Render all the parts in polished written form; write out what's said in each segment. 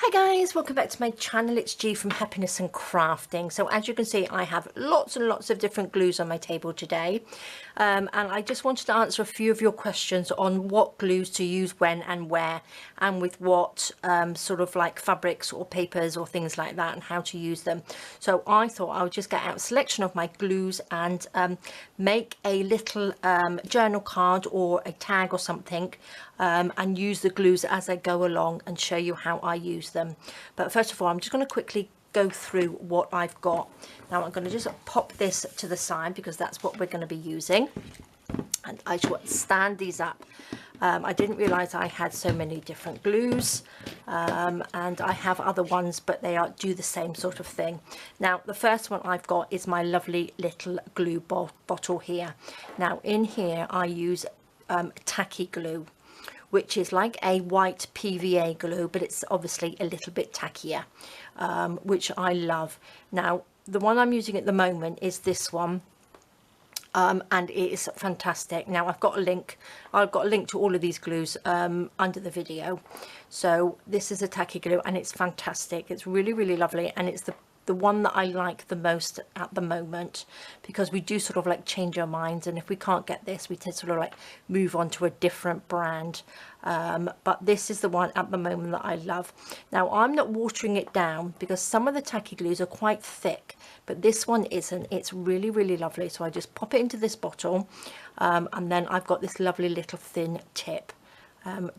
Hi guys, welcome back to my channel. It's G from Happiness and Crafting. So as you can see, I have lots and lots of different glues on my table today, and I just wanted to answer a few of your questions on what glues to use when and where, and with what sort of like fabrics or papers or things like that, and how to use them. So I thought I would just get out a selection of my glues and make a little journal card or a tag or something, and use the glues as I go along and show you how I use them. But first of all, I'm just going to quickly go through what I've got. Now I'm going to just pop this to the side because that's what we're going to be using, and I should stand these up. I didn't realize I had so many different glues, and I have other ones, but they do the same sort of thing. Now the first one I've got is my lovely little glue bottle here. Now in here I use Tacky glue, which is like a white PVA glue, but it's obviously a little bit tackier, which I love. Now the one I'm using at the moment is this one, and it is fantastic. Now I've got a link to all of these glues under the video. So this is a Tacky glue and it's fantastic. It's really lovely, and it's the one that I like the most at the moment, because we do sort of like change our minds, and if we can't get this, we tend to sort of like move on to a different brand. But this is the one at the moment that I love. Now I'm not watering it down because some of the Tacky glues are quite thick, but this one isn't. It's really lovely. So I just pop it into this bottle, and then I've got this lovely little thin tip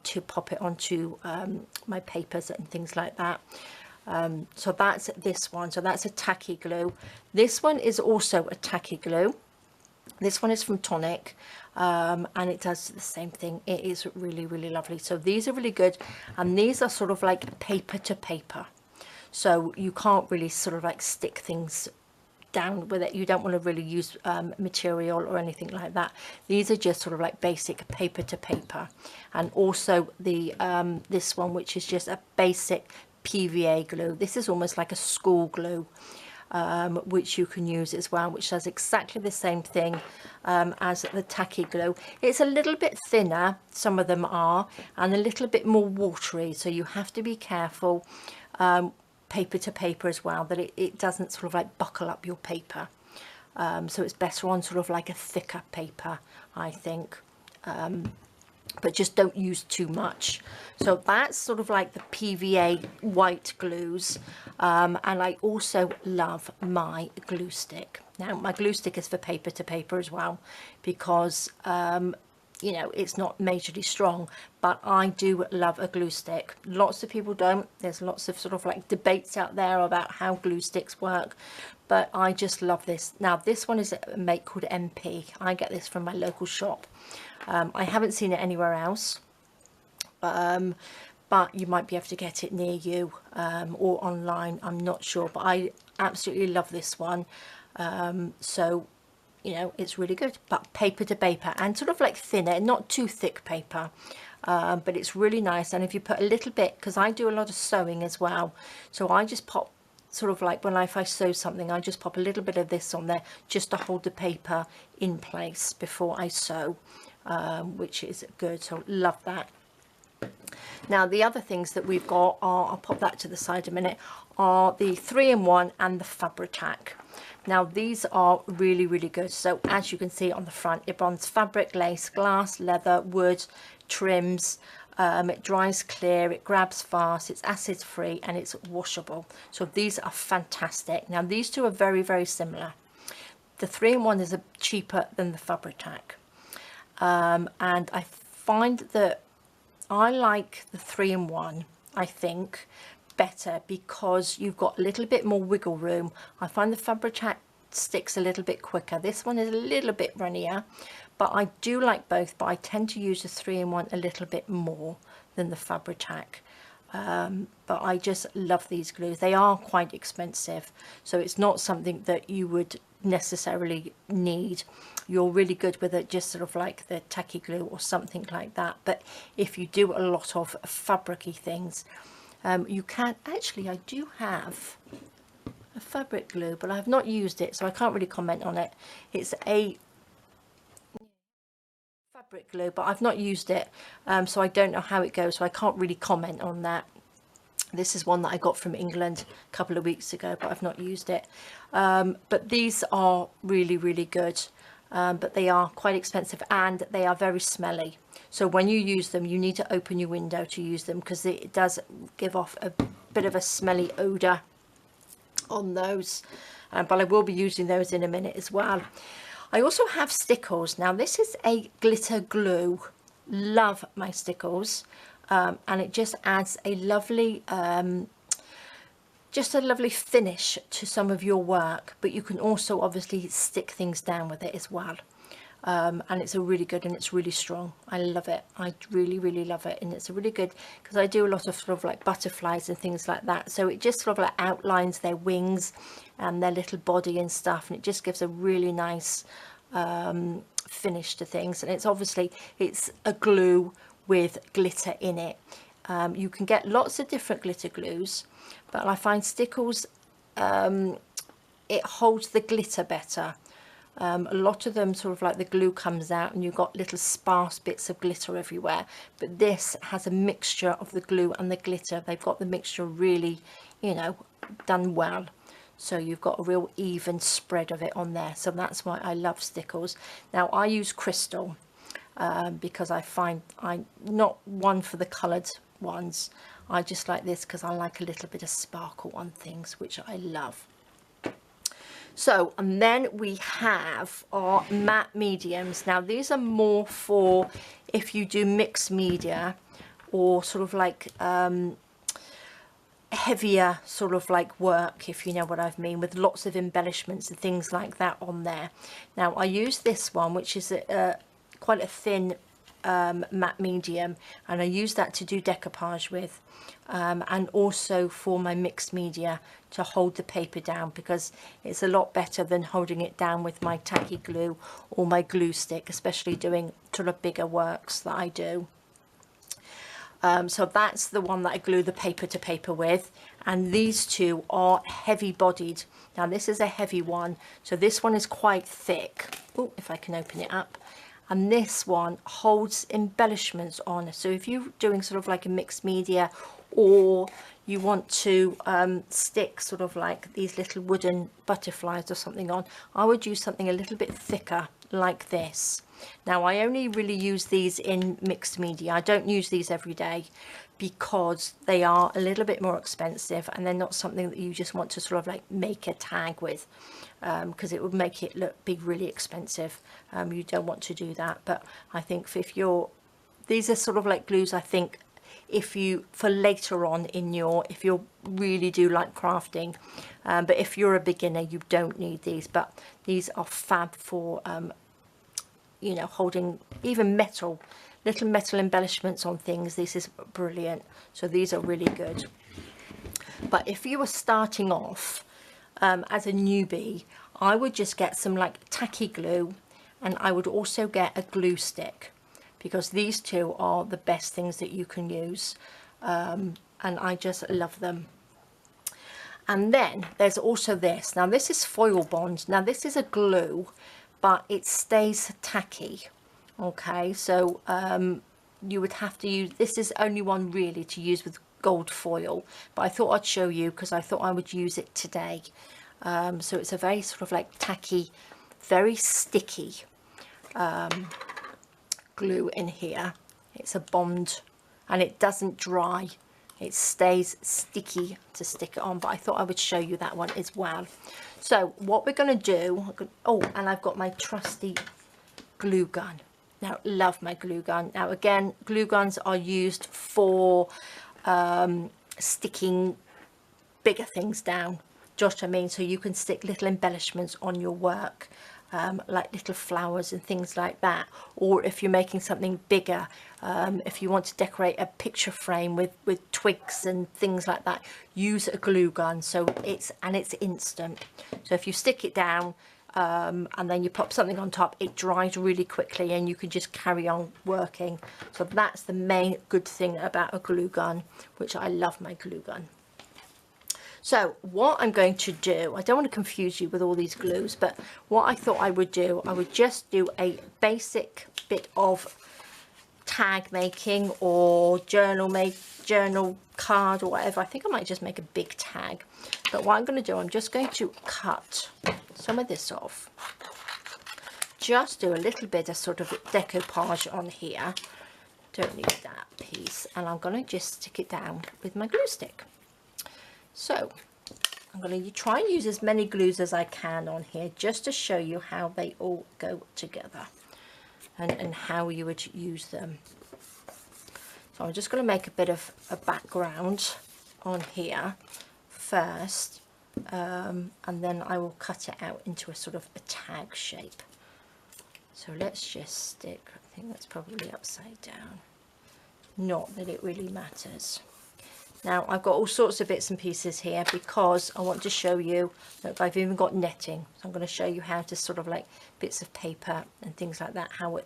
to pop it onto my papers and things like that. So that's this one. So that's a Tacky glue. This one is also a Tacky glue. This one is from Tonic, and it does the same thing. It is really lovely. So these are really good, and these are sort of like paper to paper, so you can't really sort of like stick things down with it. You don't want to really use material or anything like that. These are just sort of like basic paper to paper. And also the this one, which is just a basic PVA glue. This is almost like a school glue, which you can use as well, which does exactly the same thing as the Tacky glue. It's a little bit thinner, some of them are, and a little bit more watery, so you have to be careful, paper to paper as well, that it doesn't sort of like buckle up your paper. So it's better on sort of like a thicker paper, I think. But just don't use too much. So that's sort of like the PVA white glues, and I also love my glue stick. Now my glue stick is for paper to paper as well, because you know, it's not majorly strong, but I do love a glue stick. Lots of people don't. There's lots of sort of like debates out there about how glue sticks work, but I just love this. Now this one is a make called MP. I get this from my local shop. I haven't seen it anywhere else, but you might be able to get it near you, or online, I'm not sure, but I absolutely love this one. So you know, it's really good, but paper to paper and sort of like thinner, not too thick paper, but it's really nice. And if you put a little bit, because I do a lot of sewing as well, so I just pop sort of like if I sew something, I just pop a little bit of this on there just to hold the paper in place before I sew, which is good. So love that. Now the other things that we've got are, I'll pop that to the side a minute, are the 3-in-1 and the Fabri-Tac. Now these are really good. So as you can see on the front, it runs fabric, lace, glass, leather, wood, trims. It dries clear, it grabs fast, it's acid free, and it's washable. So these are fantastic. Now these two are very similar. The 3-in-1 is cheaper than the Fabri-Tac, and I find that I like the 3-in-1, I think, better because you've got a little bit more wiggle room. I find the Fabri-Tac sticks a little bit quicker. This one is a little bit runnier, but I do like both, but I tend to use the 3-in-1 a little bit more than the Fabri-Tac. But I just love these glues. They are quite expensive, so it's not something that you would necessarily need. You're really good with it, just sort of like the Tacky glue or something like that. But if you do a lot of fabricy things, you can actually, I do have a fabric glue, but I have not used it, so I can't really comment on it. It's a fabric glue, but I've not used it, so I don't know how it goes, so I can't really comment on that. This is one that I got from England a couple of weeks ago, but I've not used it. But these are really, really good. But they are quite expensive and they are very smelly. So when you use them, you need to open your window to use them, because it does give off a bit of a smelly odour on those. But I will be using those in a minute as well. I also have stickles. Now this is a glitter glue. Love my stickles. And it just adds a lovely just a lovely finish to some of your work, but you can also obviously stick things down with it as well. And it's a really good, and it's really strong. I love it. I really, really love it. And it's a really good, because I do a lot of sort of like butterflies and things like that, so it just sort of like outlines their wings and their little body and stuff, and it just gives a really nice finish to things. And it's obviously, it's a glue with glitter in it. You can get lots of different glitter glues, but I find stickles, it holds the glitter better. A lot of them sort of like the glue comes out and you've got little sparse bits of glitter everywhere, but this has a mixture of the glue and the glitter. They've got the mixture really, you know, done well, so you've got a real even spread of it on there. So that's why I love stickles. Now I use crystal, because I find I'm not one for the coloured ones. I just like this because I like a little bit of sparkle on things, which I love. So, and then we have our matte mediums. Now these are more for if you do mixed media, or sort of like heavier sort of like work, if you know what I mean, with lots of embellishments and things like that on there. Now I use this one, which is quite a thin matte medium, and I use that to do decoupage with, and also for my mixed media to hold the paper down, because it's a lot better than holding it down with my tacky glue or my glue stick, especially doing sort of bigger works that I do. So that's the one that I glue the paper to paper with, and these two are heavy bodied. Now this is a heavy one, so this one is quite thick. Oh, if I can open it up. And this one holds embellishments on. So if you're doing sort of like a mixed media, or you want to stick sort of like these little wooden butterflies or something on, I would use something a little bit thicker like this. Now I only really use these in mixed media. I don't use these every day because they are a little bit more expensive, and they're not something that you just want to sort of like make a tag with, because it would make it be really expensive. You don't want to do that. But I think if you're, these are sort of like glues, I think, if you, for later on in your, if you really do like crafting, but if you're a beginner, you don't need these. But these are fab for you know, holding even metal, little metal embellishments on things. This is brilliant. So these are really good. But if you were starting off as a newbie, I would just get some like tacky glue, and I would also get a glue stick, because these two are the best things that you can use, and I just love them. And then there's also this. Now this is foil bond. Now this is a glue, but it stays tacky. Okay, so you would have to use, this is only one really to use with gold foil, but I thought I'd show you because I thought I would use it today. So it's a very sort of like tacky, very sticky glue in here. It's a bond, and it doesn't dry. It stays sticky to stick it on, but I thought I would show you that one as well. So what we're going to do, oh, and I've got my trusty glue gun. Now, love my glue gun. Now, again, glue guns are used for sticking bigger things down. Just what I mean, so you can stick little embellishments on your work, like little flowers and things like that. Or if you're making something bigger, if you want to decorate a picture frame with twigs and things like that, use a glue gun. So it's instant. So if you stick it down, and then you pop something on top, it dries really quickly and you can just carry on working. So that's the main good thing about a glue gun, which I love my glue gun. So what I'm going to do, I don't want to confuse you with all these glues, but what I thought I would do, I would just do a basic bit of tag making or journal card or whatever. I think I might just make a big tag, but what I'm going to do, I'm just going to cut some of this off, just do a little bit of sort of decoupage on here, don't need that piece, and I'm going to just stick it down with my glue stick. So I'm going to try and use as many glues as I can on here, just to show you how they all go together and how you would use them. So I'm just going to make a bit of a background on here first, and then I will cut it out into a sort of a tag shape. So let's just stick, I think that's probably upside down, not that it really matters. Now I've got all sorts of bits and pieces here because I want to show you, look, I've even got netting, so I'm going to show you how to sort of like bits of paper and things like that, how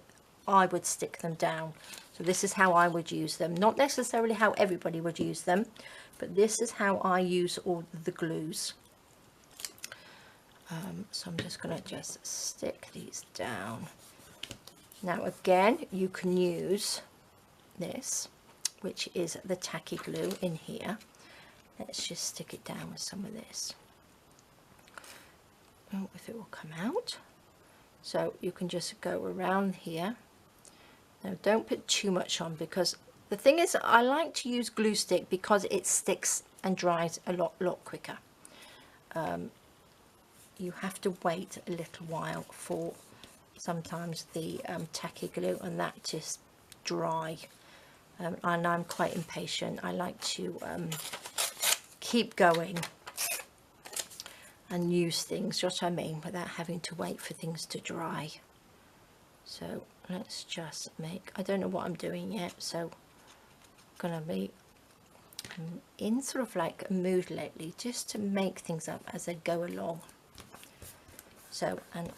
I would stick them down. So this is how I would use them, not necessarily how everybody would use them, but this is how I use all the glues. So I'm just going to just stick these down. Now again, you can use this, which is the tacky glue in here. Let's just stick it down with some of this. Oh, if it will come out. So you can just go around here. Now don't put too much on, because the thing is, I like to use glue stick because it sticks and dries a lot quicker. You have to wait a little while for sometimes the tacky glue and that just dry, and I'm quite impatient. I like to keep going and use things, you know what I mean, without having to wait for things to dry. So let's just make, I don't know what I'm doing yet, so I'm gonna be in sort of like a mood lately just to make things up as I go along. So, and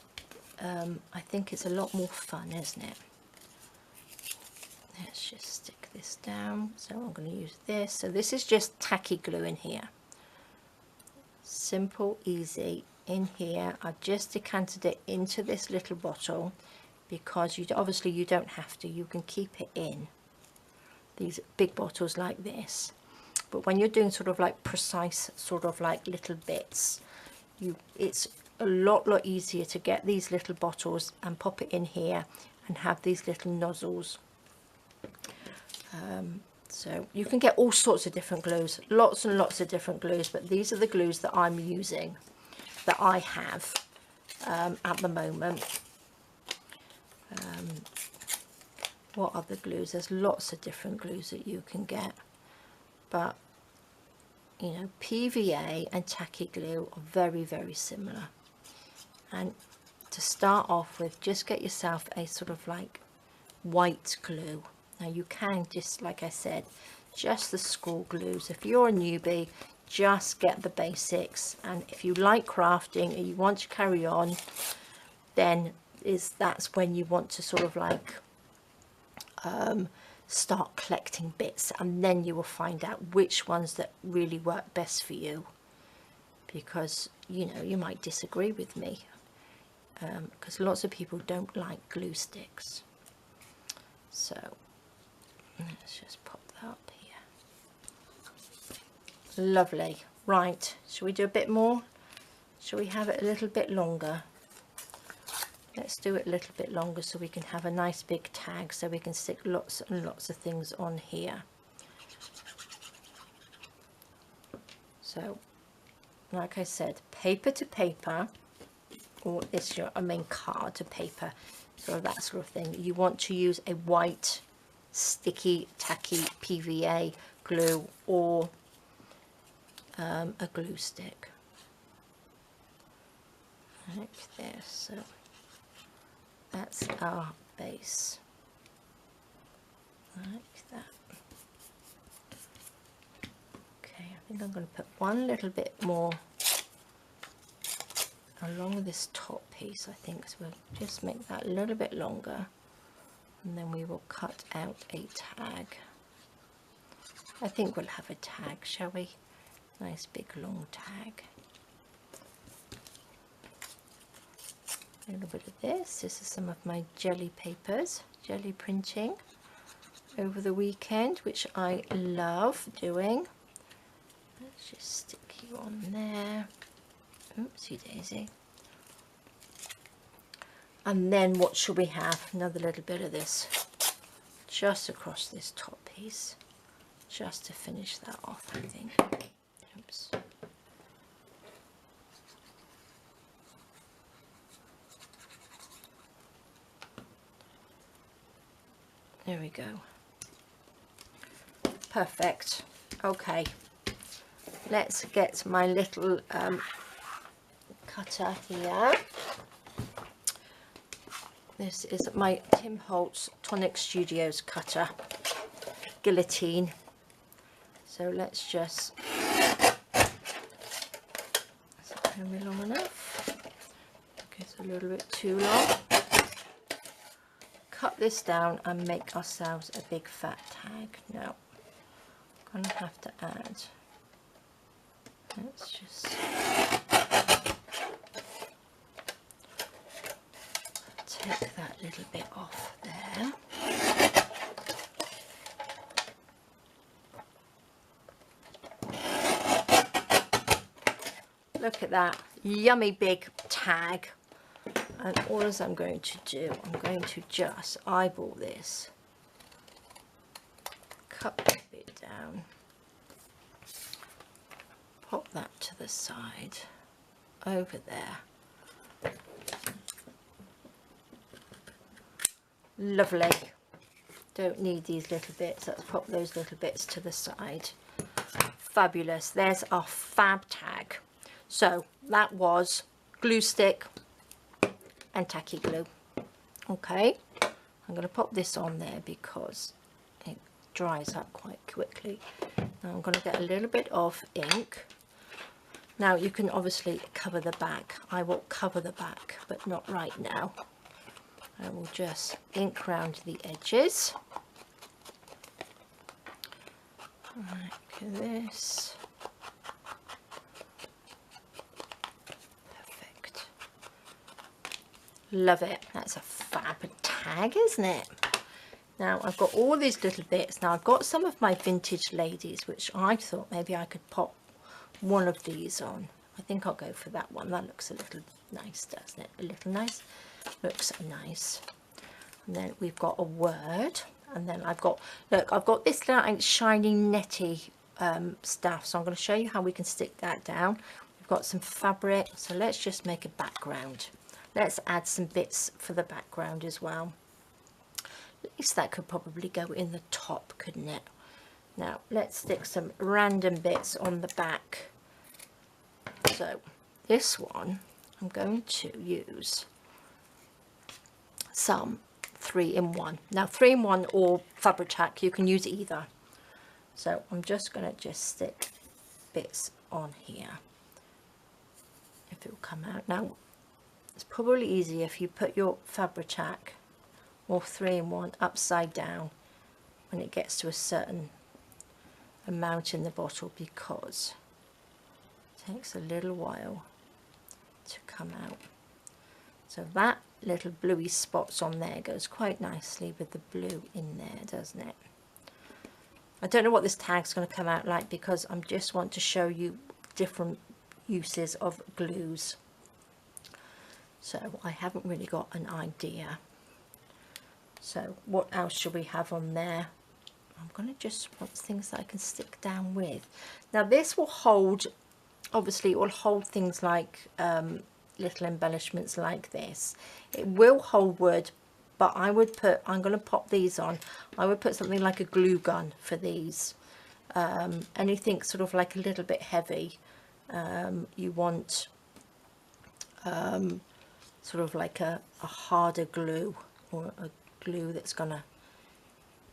I think it's a lot more fun, isn't it? Let's just stick this down. So I'm going to use this. So this is just tacky glue in here. Simple, easy. In here, I've just decanted it into this little bottle because obviously you don't have to. You can keep it in these big bottles like this. But when you're doing sort of like precise sort of like little bits, it's a lot easier to get these little bottles and pop it in here and have these little nozzles. So you can get all sorts of different glues, lots and lots of different glues, but these are the glues that I'm using, that I have at the moment. What other glues? There's lots of different glues that you can get, but you know, PVA and tacky glue are very similar. And to start off with, just get yourself a sort of like white glue. Now you can just, like I said, just the school glues. If you're a newbie, just get the basics, and if you like crafting and you want to carry on, then that's when you want to sort of like start collecting bits, and then you will find out which ones that really work best for you, because you know, you might disagree with me, because lots of people don't like glue sticks. So let's just pop that up here. Lovely. Right, shall we do a bit more? Shall we have it a little bit longer? Let's do it a little bit longer so we can have a nice big tag, so we can stick lots and lots of things on here. So like I said, paper to paper, or this, I mean card to paper, so that sort of thing. You want to use a white sticky tacky PVA glue or a glue stick like this. So that's our base, like that. Okay, I think I'm going to put one little bit more along this top piece, I think, so we'll just make that a little bit longer, and then we will cut out a tag. I think we'll have a tag, shall we? Nice big long tag. A little bit of this. This is some of my jelly papers, jelly printing. over the weekend, which I love doing. Let's just stick you on there. Oopsie daisy. And then what should we have? Another little bit of this just across this top piece, just to finish that off, I think. Oops. There we go. Perfect. Okay, let's get my little cutter here. This is my Tim Holtz Tonic Studios cutter, Guillotine. So let's just, is that going to be long enough? Okay, it's a little bit too long. Cut this down and make ourselves a big fat tag. Now, I'm going to have to add, let's just take that little bit off there. Look at that yummy big tag. And all as I'm going to do, I'm going to just eyeball this, cut that bit down, pop that to the side over there. Lovely. Don't need these little bits. Let's pop those little bits to the side. Fabulous. There's our fab tag. So that was glue stick and tacky glue. Okay, I'm going to pop this on there because it dries up quite quickly. Now I'm going to get a little bit of ink. Now you can obviously cover the back. I will cover the back, but not right now. I will just ink around the edges. Like this. Perfect. Love it. That's a fab tag, isn't it? Now I've got all these little bits. Now I've got some of my vintage ladies, which I thought maybe I could pop one of these on. I think I'll go for that one. That looks a little nice, doesn't it? A little nice. Looks nice. And then we've got a word, and then I've got, look, I've got this little shiny netty stuff, so I'm going to show you how we can stick that down. We've got some fabric, so let's just make a background. Let's add some bits for the background as well. At least that could probably go in the top, couldn't it? Now let's stick some random bits on the back. So this one I'm going to use some 3-in-1. Now 3-in-1 or Fabri-Tac, you can use either. So I'm just going to stick bits on here, if it will come out. Now it's probably easier if you put your Fabri-Tac or 3-in-1 upside down when it gets to a certain amount in the bottle, because it takes a little while to come out. So that little bluey spots on there goes quite nicely with the blue in there, doesn't it? I don't know what this tag's going to come out like, because I just want to show you different uses of glues. So I haven't really got an idea. So what else should we have on there? I'm going to just want things that I can stick down with. Now this will hold, obviously it will hold things like little embellishments like this. It will hold wood, but I would put, I'm going to pop these on, I would put something like a glue gun for these. Anything sort of like a little bit heavy, you want sort of like a harder glue, or a glue that's gonna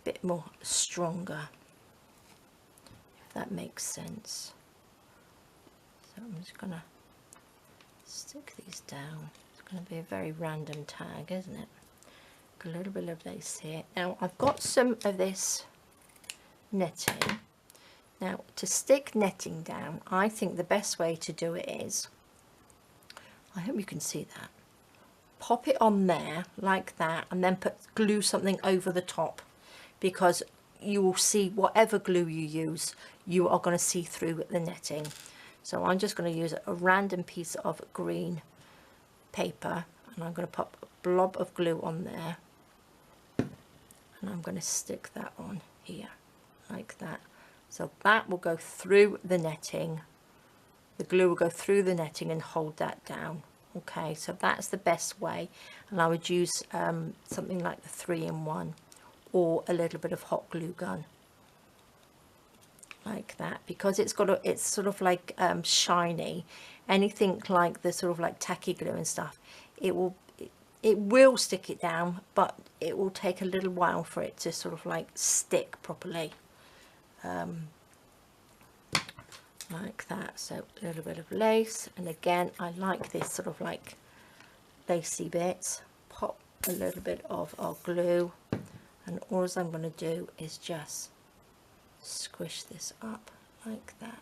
bit more stronger, if that makes sense. So I'm just gonna stick these down. It's going to be a very random tag, isn't it? A little bit of lace here. Now I've got some of this netting. Now to stick netting down, I think the best way to do it is, I hope you can see that, pop it on there like that, and then glue something over the top, because you will see whatever glue you use, you are going to see through the netting. So I'm just going to use a random piece of green paper, and I'm going to pop a blob of glue on there, and I'm going to stick that on here like that. So that will go through the netting, the glue will go through the netting and hold that down. Okay, so that's the best way, and I would use something like the 3-in-1 or a little bit of hot glue gun like that, because it's got a, it's sort of like shiny. Anything like the sort of like tacky glue and stuff, it will stick it down, but it will take a little while for it to sort of like stick properly. Like that. So a little bit of lace, and again I like this sort of like lacy bits. Pop a little bit of our glue, and all I'm going to do is just squish this up like that.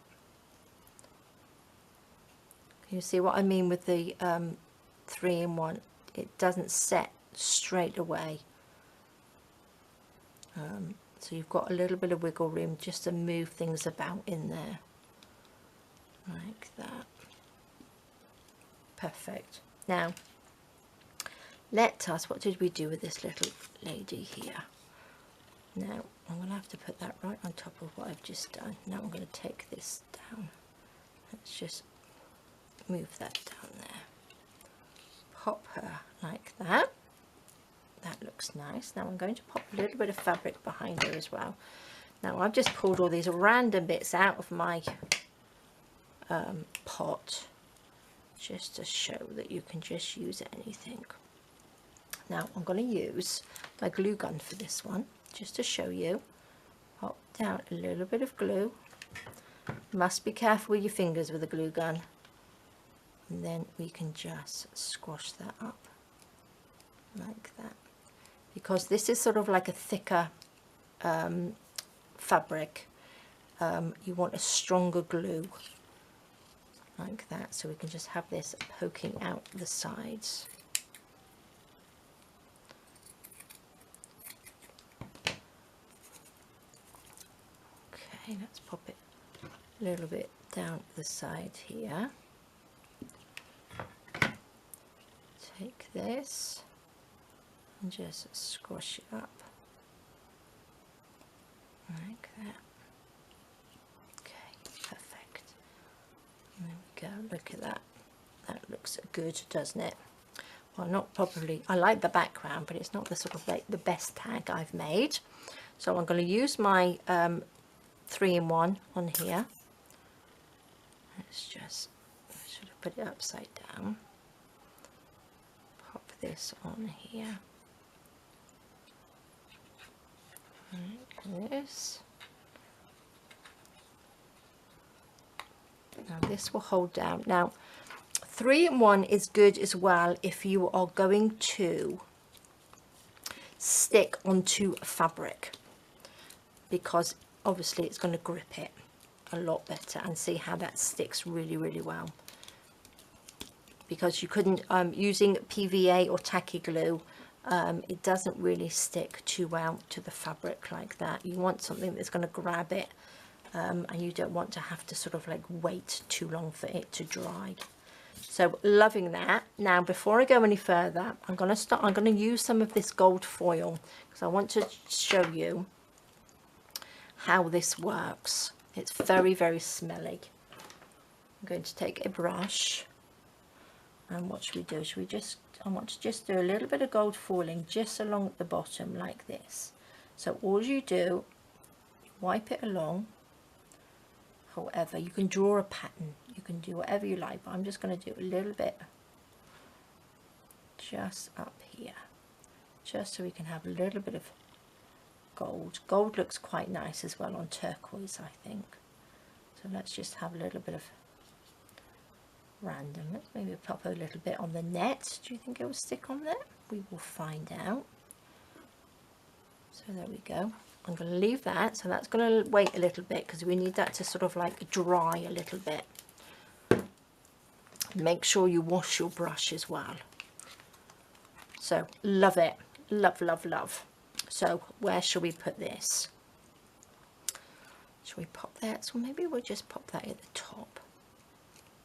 Can you see what I mean with the 3-in-1? It doesn't set straight away, so you've got a little bit of wiggle room just to move things about in there like that. Perfect. Now let us, what did we do with this little lady here? Now I'm going to have to put that right on top of what I've just done. Now I'm going to take this down. Let's just move that down there. Pop her like that. That looks nice. Now I'm going to pop a little bit of fabric behind her as well. Now I've just pulled all these random bits out of my pot, just to show that you can just use anything. Now I'm going to use my glue gun for this one, just to show you. Pop down a little bit of glue. Must be careful with your fingers with a glue gun, and then we can just squash that up like that, because this is sort of like a thicker fabric. You want a stronger glue like that, so we can just have this poking out the sides. Okay, let's pop it a little bit down the side here. Take this and just squash it up like that. Okay, perfect. There we go, look at that. That looks good, doesn't it? Well, not probably, I like the background, but it's not the sort of like the best tag I've made. So I'm going to use my 3-in-1 on here. Let's just, I should have put it upside down. Pop this on here. Like this. Now this will hold down. Now 3-in-1 is good as well if you are going to stick onto fabric, because obviously it's going to grip it a lot better, and see how that sticks really, really well. Because you couldn't, using PVA or tacky glue, it doesn't really stick too well to the fabric like that. You want something that's going to grab it, and you don't want to have to sort of like wait too long for it to dry. So loving that. Now before I go any further, I'm going to use some of this gold foil, because I want to show you how this works. It's very, very smelly. I'm going to take a brush, and what should we do? Should we just, I want to just do a little bit of gold foiling just along the bottom like this. So all you do, wipe it along. However, you can draw a pattern, you can do whatever you like, but I'm just going to do a little bit just up here, just so we can have a little bit of gold. Gold looks quite nice as well on turquoise, I think. So let's just have a little bit of random. Let's maybe pop a little bit on the net. Do you think it will stick on there? We will find out. So there we go. I'm going to leave that, so that's going to wait a little bit, because we need that to sort of like dry a little bit. Make sure you wash your brush as well. So love it, love, love, love. So where shall we put this? Shall we pop that? So maybe we'll just pop that at the top.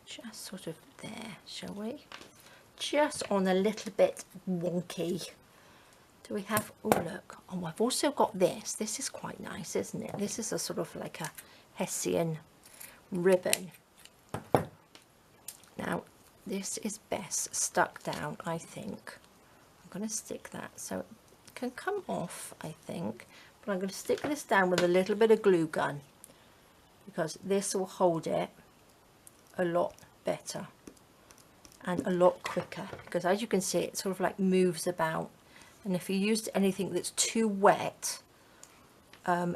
Just sort of there, shall we? Just on a little bit wonky. Do we have, oh look, oh, I've also got this. This is quite nice, isn't it? This is a sort of like a Hessian ribbon. Now, this is best stuck down, I think. I'm going to stick that so it can come off, I think. But I'm going to stick this down with a little bit of glue gun, because this will hold it a lot better and a lot quicker, because as you can see, it sort of like moves about. And if you used anything that's too wet,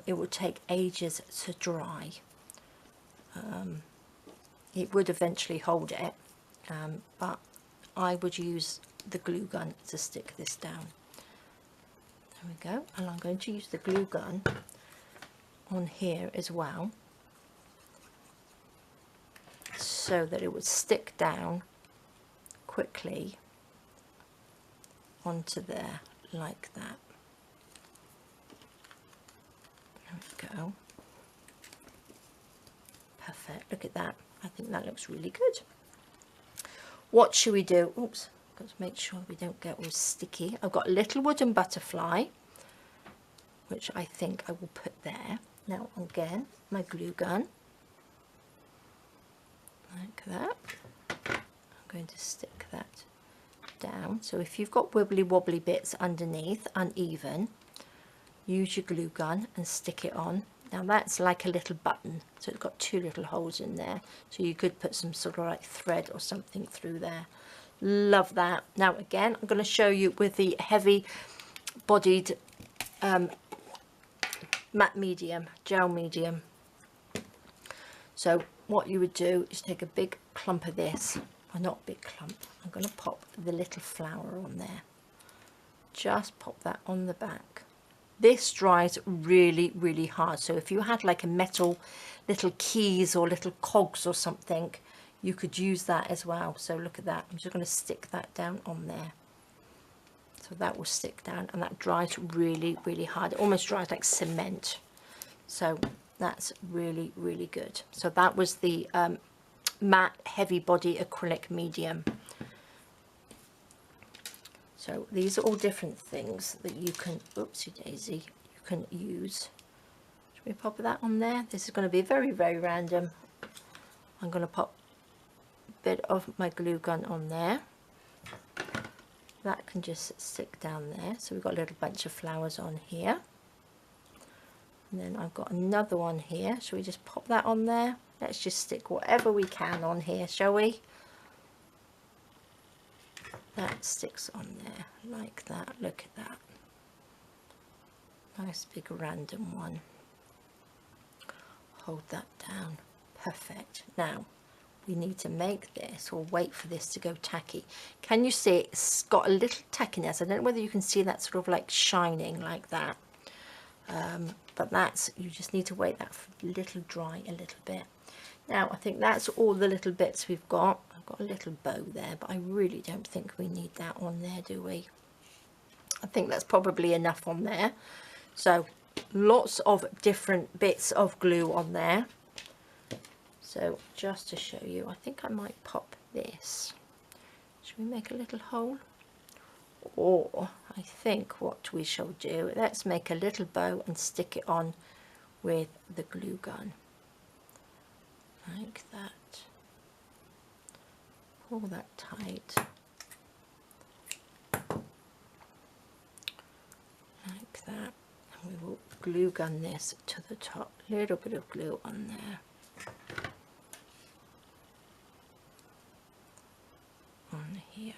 it would take ages to dry. It would eventually hold it, but I would use the glue gun to stick this down. There we go. And I'm going to use the glue gun on here as well, so that it would stick down quickly onto there like that. There we go. Perfect. Look at that. I think that looks really good. What should we do? Oops, got to make sure we don't get all sticky. I've got a little wooden butterfly, which I think I will put there. Now again, my glue gun, like that. I'm going to stick that down. So if you've got wibbly wobbly bits underneath, uneven, use your glue gun and stick it on. Now that's like a little button, so it's got two little holes in there, so you could put some sort of like thread or something through there. Love that. Now again, I'm going to show you with the heavy bodied matte medium, gel medium. So what you would do is take a big clump of this, or not big clump, I'm going to pop the little flower on there. Just pop that on the back. This dries really, really hard. So if you had like a metal little keys or little cogs or something, you could use that as well. So look at that. I'm just going to stick that down on there. So that will stick down, and that dries really, really hard. It almost dries like cement. So that's really, really good. So that was the matte heavy body acrylic medium. So these are all different things that you can, oopsie daisy, you can use. Should we pop that on there? This is going to be very, very random. I'm going to pop a bit of my glue gun on there. That can just stick down there. So we've got a little bunch of flowers on here. And then I've got another one here. Shall we just pop that on there? Let's just stick whatever we can on here, shall we? That sticks on there like that. Look at that. Nice big random one. Hold that down. Perfect. Now we need to make this, or wait for this to go tacky. Can you see it's got a little tackiness? I don't know whether you can see that sort of like shining like that. But that's, you just need to wait that for a little dry a little bit. Now I think that's all the little bits we've got. I've got a little bow there, but I really don't think we need that on there, do we? I think that's probably enough on there. So lots of different bits of glue on there. So just to show you, I think I might pop this. Should we make a little hole? Or I think what we shall do, let's make a little bow and stick it on with the glue gun. Like that. Pull that tight. Like that. And we will glue gun this to the top. A little bit of glue on there. On here.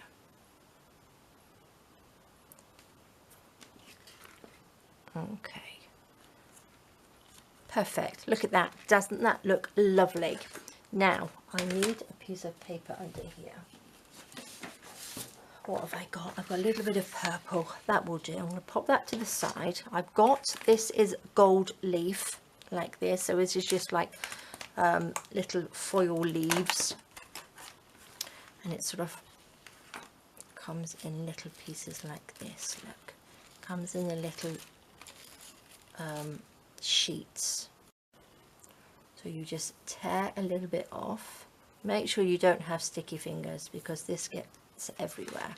Okay. Perfect. Look at that. Doesn't that look lovely? Now, I need a piece of paper under here. What have I got? I've got a little bit of purple. That will do. I'm going to pop that to the side. I've got, this is gold leaf, like this. So this is just like little foil leaves. And it sort of comes in little pieces like this. Look. Comes in a little sheets. So you just tear a little bit off. Make sure you don't have sticky fingers because this gets everywhere.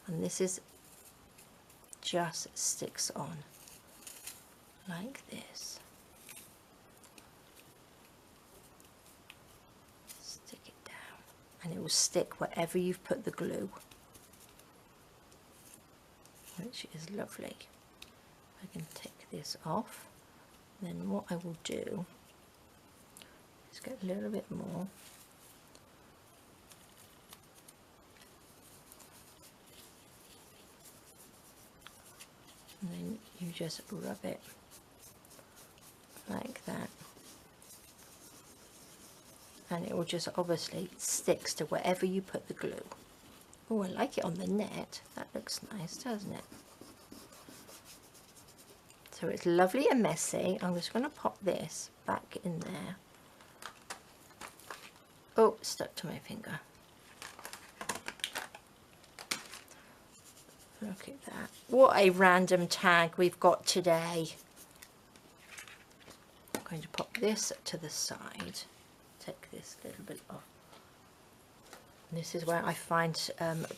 And this is just sticks on like this. Stick it down and it will stick wherever you've put the glue, which is lovely. I can take this off. Then what I will do is get a little bit more. And then you just rub it like that. And it will just obviously sticks to wherever you put the glue. Oh, I like it on the net. That looks nice, doesn't it? So it's lovely and messy. I'm just going to pop this back in there. Oh, stuck to my finger. Look at that. What a random tag we've got today. I'm going to pop this to the side. Take this little bit off. And this is where I find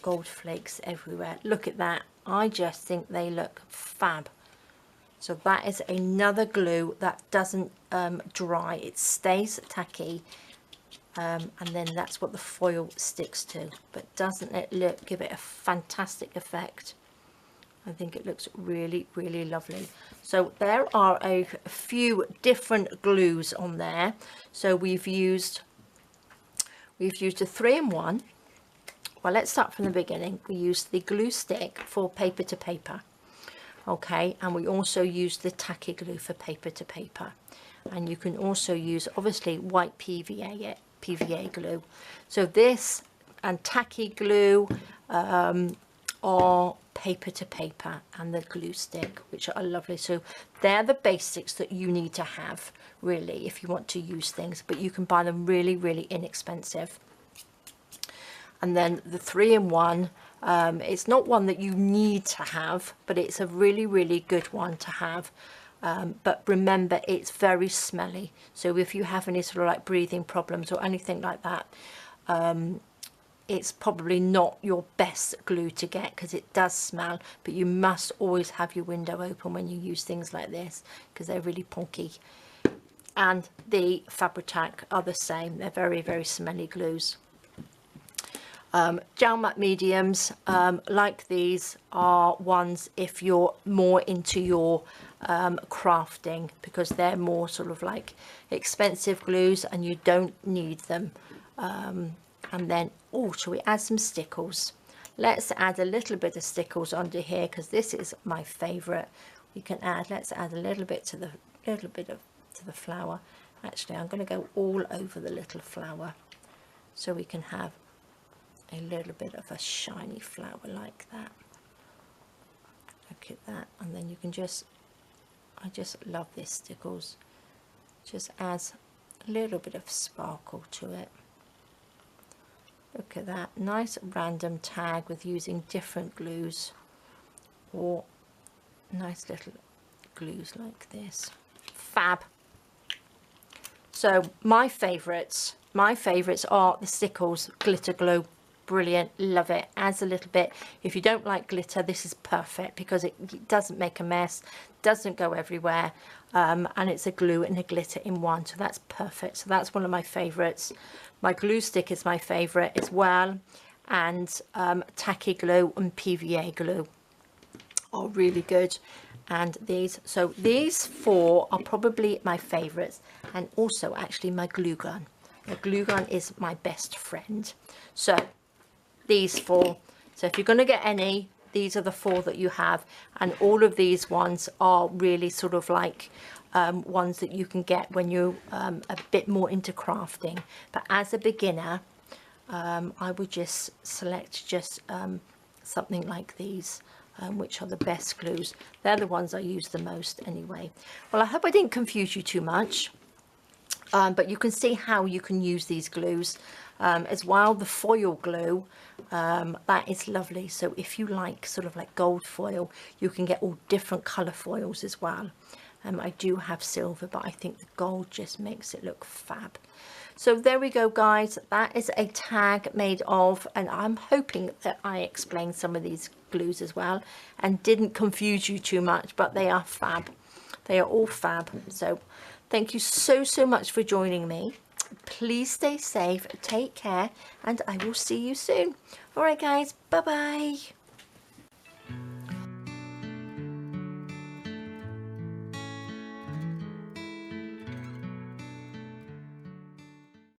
gold flakes everywhere. Look at that. I just think they look fab. So that is another glue that doesn't dry. It stays tacky. And then that's what the foil sticks to. But doesn't it look, give it a fantastic effect? I think it looks really, really lovely. So there are a few different glues on there. So we've used a 3-in-1. Well, let's start from the beginning. We used the glue stick for paper to paper. Okay, and we also used the tacky glue for paper to paper. And you can also use, obviously, white PVA glue. So this and tacky glue are paper to paper, and the glue stick, which are lovely. So they're the basics that you need to have, really, if you want to use things, but you can buy them really, really inexpensive. And then the 3-in-1, it's not one that you need to have, but it's a really, really good one to have. But remember, it's very smelly. So if you have any sort of like breathing problems or anything like that, it's probably not your best glue to get because it does smell. But you must always have your window open when you use things like this because they're really punky. And the Fabri-Tac are the same. They're very, very smelly glues. Gel matte mediums like these are ones if you're more into your crafting, because they're more sort of like expensive glues and you don't need them. And then, oh, shall we add some stickles? Let's add a little bit of stickles under here because this is my favorite. We can add, let's add a little bit to the flower. Actually, I'm going to go all over the little flower so we can have a little bit of a shiny flower like that. Look at that. And then you can just, I just love this stickles. Just adds a little bit of sparkle to it. Look at that. Nice random tag with using different glues or nice little glues like this. Fab. So my favourites are the stickles glitter glue. Brilliant, love it. Adds a little bit. If you don't like glitter, this is perfect because it doesn't make a mess, doesn't go everywhere, and it's a glue and a glitter in one, so that's perfect. So that's one of my favorites. My glue stick is my favorite as well, and tacky glue and PVA glue are really good. And these, so these 4 are probably my favorites, and also actually my glue gun. The glue gun is my best friend. So these 4, so if you're going to get any, these are the 4 that you have, and all of these ones are really sort of like ones that you can get when you're a bit more into crafting. But as a beginner, I would just select just something like these, which are the best glues. They're the ones I use the most anyway. Well, I hope I didn't confuse you too much. But you can see how you can use these glues as well. The foil glue, that is lovely. So if you like sort of like gold foil, you can get all different colour foils as well. I do have silver, but I think the gold just makes it look fab. So there we go, guys. That is a tag made of, and I'm hoping that I explained some of these glues as well and didn't confuse you too much, but they are fab. They are all fab. So thank you so much for joining me. Please stay safe, take care, and I will see you soon. All right, guys, bye bye.